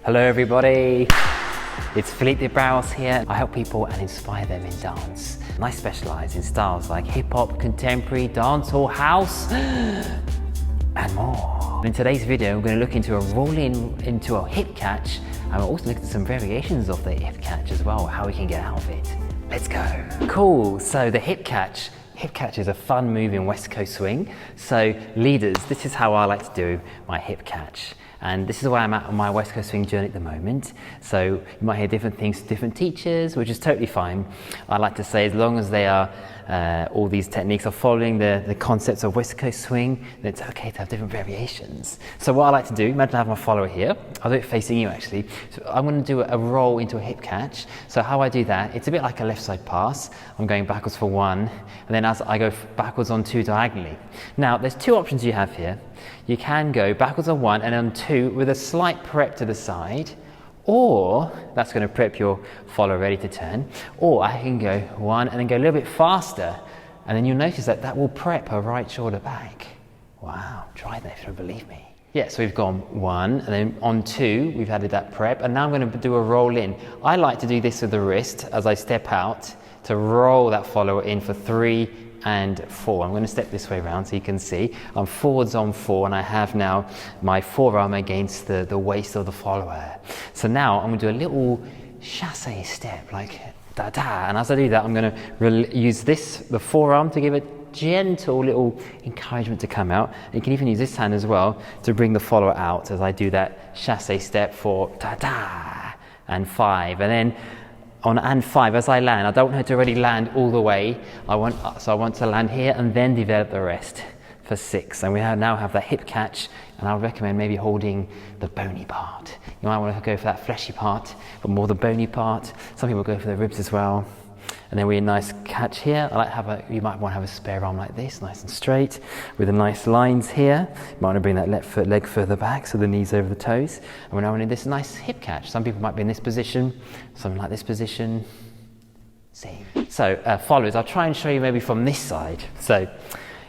Hello everybody, it's Philippe de Barros here. I help people and inspire them in dance. And I specialise in styles like hip-hop, contemporary, dancehall, house, and more. In today's video, we're going to look into a roll-in into a hip catch, and we'll also look at some variations of the hip catch as well, how we can get out of it. Let's go. Cool, so the hip catch. Hip catch is a fun move in West Coast swing. So leaders, this is how I like to do my hip catch. And this is where I'm at on my West Coast swing journey at the moment. So you might hear different things to different teachers, which is totally fine. I like to say as long as they are, all these techniques are following the concepts of West Coast swing, then it's okay to have different variations. So what I like to do, imagine I have my follower here. I'll do it facing you actually. So I'm going to do a roll into a hip catch. So how I do that, it's a bit like a left side pass. I'm going backwards for one, and then as I go backwards on two diagonally. Now there's two options you have here. You can go backwards on one and on two with a slight prep to the side, or that's going to prep your follower ready to turn, or I can go one and then go a little bit faster, and then you'll notice that that will prep her right shoulder back. Wow, try that if you don't believe me. Yeah, so we've gone one, and then on two, we've added that prep, and now I'm going to do a roll in. I like to do this with the wrist as I step out to roll that follower in for 3 and 4. I'm going to step this way around so you can see. I'm forwards on 4, and I have now my forearm against the waist of the follower. So now I'm going to do a little chassé step, like da-da, and as I do that, I'm going to use the forearm to give a gentle little encouragement to come out. You can even use this hand as well to bring the follower out as I do that chassé step for da-da and 5, and then on and 5, as I land, I don't want her to already land all the way. I want to land here and then develop the rest for 6. And we now have the hip catch, and I would recommend maybe holding the bony part. You might want to go for that fleshy part, but more the bony part. Some people go for the ribs as well. And then we have a nice catch here. You might want to have a spare arm like this, nice and straight, with the nice lines here. You might want to bring that leg further back, so the knees over the toes. And we're now in this nice hip catch. Some people might be in this position, something like this position. Same. So followers, I'll try and show you maybe from this side. So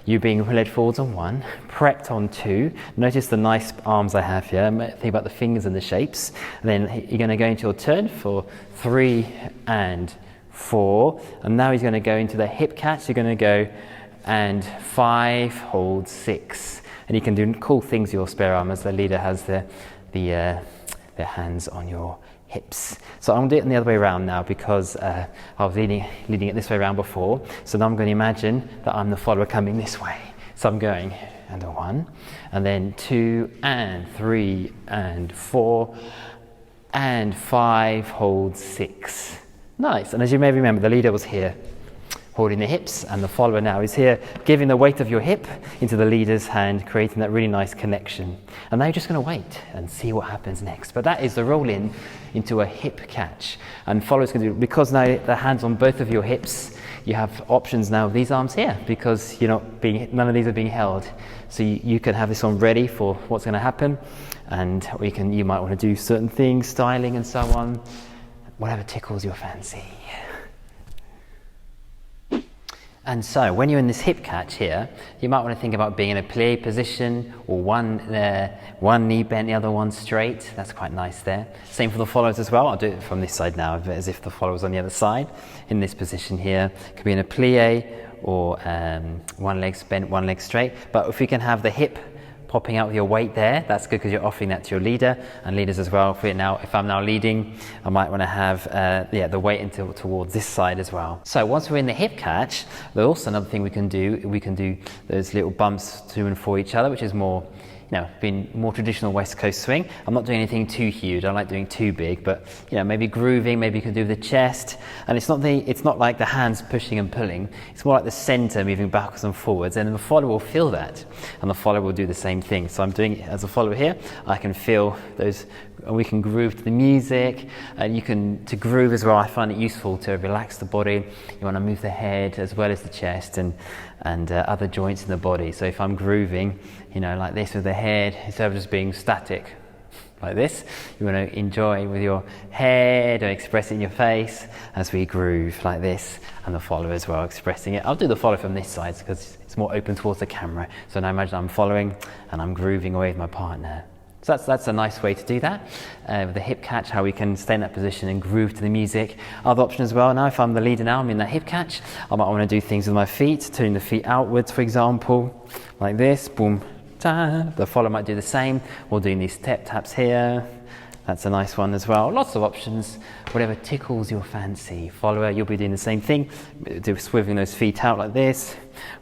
you being led forwards on 1, prepped on 2. Notice the nice arms I have here. Think about the fingers and the shapes. And then you're going to go into your turn for 3 and 4, and now he's going to go into the hip catch. You're going to go and 5, hold 6, and you can do cool things with your spare arm as the leader has their hands on your hips. So I'm going to do it in the other way around now because I was leading it this way around before. So now I'm going to imagine that I'm the follower coming this way. So I'm going and 1, and then 2 and 3 and 4 and 5, hold 6. Nice, and as you may remember, the leader was here holding the hips, and the follower now is here giving the weight of your hip into the leader's hand, creating that really nice connection. And now you're just going to wait and see what happens next. But that is the roll in into a hip catch. And followers can do, because now the hands on both of your hips, you have options now of these arms here, because none of these are being held. So you can have this one ready for what's going to happen, and you might want to do certain things, styling and so on. Whatever tickles your fancy. And so when you're in this hip catch here, you might want to think about being in a plie position, or one knee bent, the other one straight. That's quite nice there. Same for the followers as well. I'll do it from this side now, as if the follower's on the other side. In this position here, could be in a plie, or one leg's bent, one leg straight. But if you can have the hip popping out with your weight there, that's good because you're offering that to your leader and leaders as well. If I'm now leading, I might want to have the weight towards this side as well. So once we're in the hip catch, there's also another thing we can do. We can do those little bumps to and for each other, which is more, being more traditional West Coast swing. I'm not doing anything too huge. I don't like doing too big, but maybe grooving. Maybe you can do the chest, and it's not like the hands pushing and pulling. It's more like the center moving backwards and forwards, and the follower will feel that, and the follower will do the same thing. So I'm doing it as a follower here. I can feel those. We can groove to the music, and to groove as well. I find it useful to relax the body. You want to move the head as well as the chest and other joints in the body. So if I'm grooving, like this with the head, instead of just being static like this, you want to enjoy with your head and express it in your face as we groove like this, and the follower as well, expressing it. I'll do the follow from this side because it's more open towards the camera. So now imagine I'm following and I'm grooving away with my partner. So that's a nice way to do that. With the hip catch, how we can stay in that position and groove to the music. Other option as well, now if I'm the leader now, I'm in that hip catch, I might want to do things with my feet, turning the feet outwards, for example, like this, boom, ta. The follower might do the same, or doing these step taps here. That's a nice one as well. Lots of options, whatever tickles your fancy. Follower, you'll be doing the same thing, swiveling those feet out like this,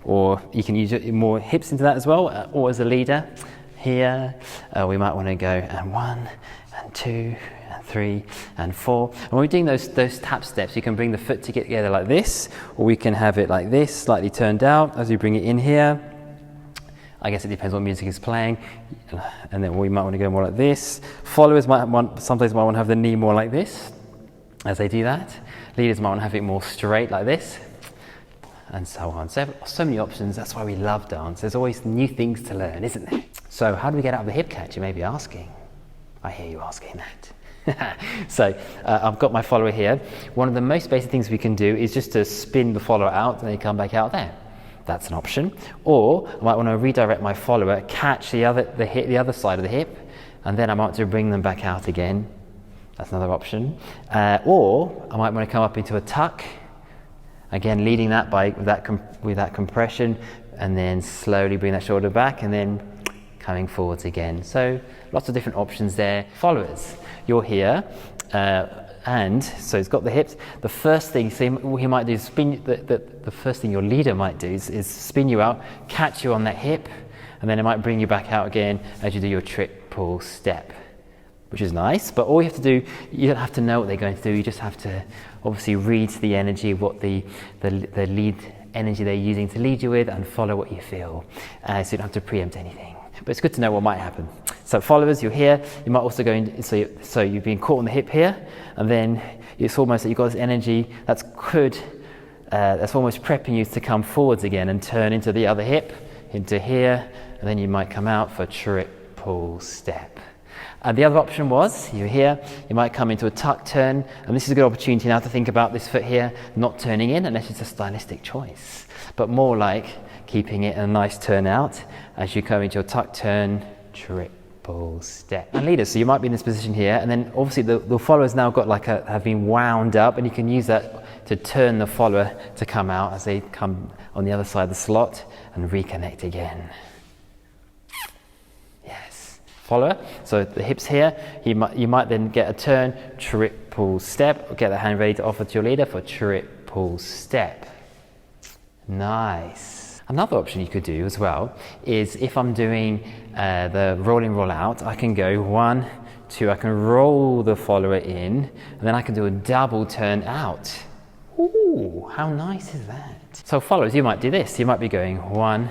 or you can use more hips into that as well, or as a leader. Here, we might want to go and 1 and 2 and 3 and 4. And when we're doing those tap steps, you can bring the foot together like this, or we can have it like this, slightly turned out as we bring it in here. I guess it depends what music is playing. And then we might want to go more like this. Followers sometimes might want to have the knee more like this as they do that. Leaders might want to have it more straight like this, and so on. So many options. That's why we love dance. There's always new things to learn, isn't there? So how do we get out of the hip catch, you may be asking? I hear you asking that. So I've got my follower here. One of the most basic things we can do is just to spin the follower out and then come back out there. That's an option. Or I might want to redirect my follower, catch the other side of the hip, and then I might want to bring them back out again. That's another option. Or I might want to come up into a tuck, again leading that with that compression, and then slowly bring that shoulder back, and then coming forwards again. So lots of different options there. Followers, you're here, and so it's got the hips. The first thing he might do is spin. The first thing your leader might do is spin you out, catch you on that hip, and then it might bring you back out again as you do your triple step, which is nice. But all you have to do, you don't have to know what they're going to do. You just have to obviously read the energy, what the lead energy they're using to lead you with, and follow what you feel. So you don't have to preempt anything. But it's good to know what might happen. So followers, you're here. You might also go in, so you've been caught on the hip here, and then it's almost that you've got this energy that's almost prepping you to come forwards again and turn into the other hip, into here, and then you might come out for triple step. And the other option was, you're here, you might come into a tuck turn, and this is a good opportunity now to think about this foot here, not turning in unless it's a stylistic choice, but more like keeping it a nice turn out as you come into your tuck turn, triple step. And leaders, so you might be in this position here, and then obviously the follower's now got have been wound up, and you can use that to turn the follower to come out as they come on the other side of the slot and reconnect again. Yes, follower, so the hips here, you might then get a turn, triple step, get the hand ready to offer to your leader for triple step. Nice. Another option you could do as well is if I'm doing the roll in, roll out, I can go 1, 2, I can roll the follower in, and then I can do a double turn out. Ooh, how nice is that? So followers, you might do this. You might be going 1,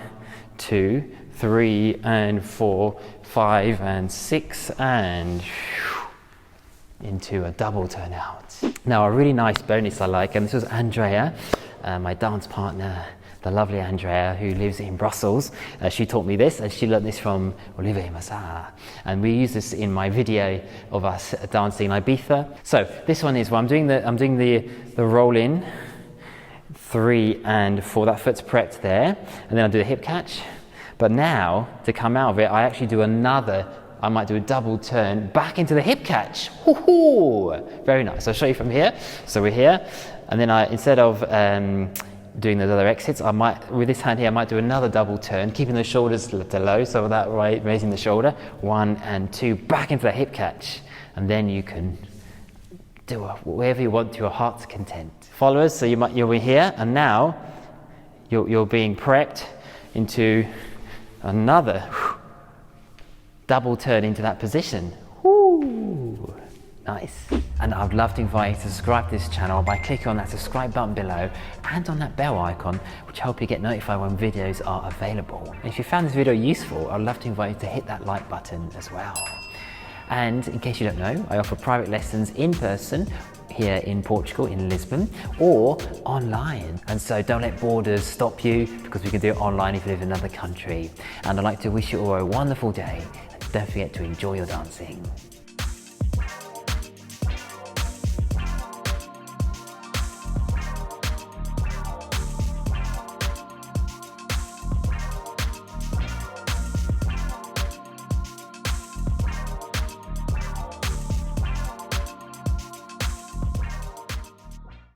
2, 3, and 4, 5, and 6, and into a double turn out. Now a really nice bonus I like, and this was Andrea, my dance partner, the lovely Andrea, who lives in Brussels. She taught me this, and she learned this from Olivier Massa. And we use this in my video of us dancing in Ibiza. So this one is where I'm doing the roll in, 3 and 4. That foot's prepped there, and then I do the hip catch. But now to come out of it, I actually do I might do a double turn back into the hip catch. Woohoo! Very nice. I'll show you from here. So we're here, and then instead of doing those other exits, I might, with this hand here, I might do another double turn, keeping the shoulders to low, so that way, raising the shoulder, 1 and 2, back into the hip catch, and then you can do whatever you want to your heart's content. Followers, so you'll be here, and now you're being prepped into another double turn into that position. Woo! Nice. And I'd love to invite you to subscribe to this channel by clicking on that subscribe button below and on that bell icon, which help you get notified when videos are available. And if you found this video useful, I'd love to invite you to hit that like button as well. And in case you don't know, I offer private lessons in person here in Portugal, in Lisbon, or online. And so don't let borders stop you, because we can do it online if you live in another country. And I'd like to wish you all a wonderful day. And don't forget to enjoy your dancing.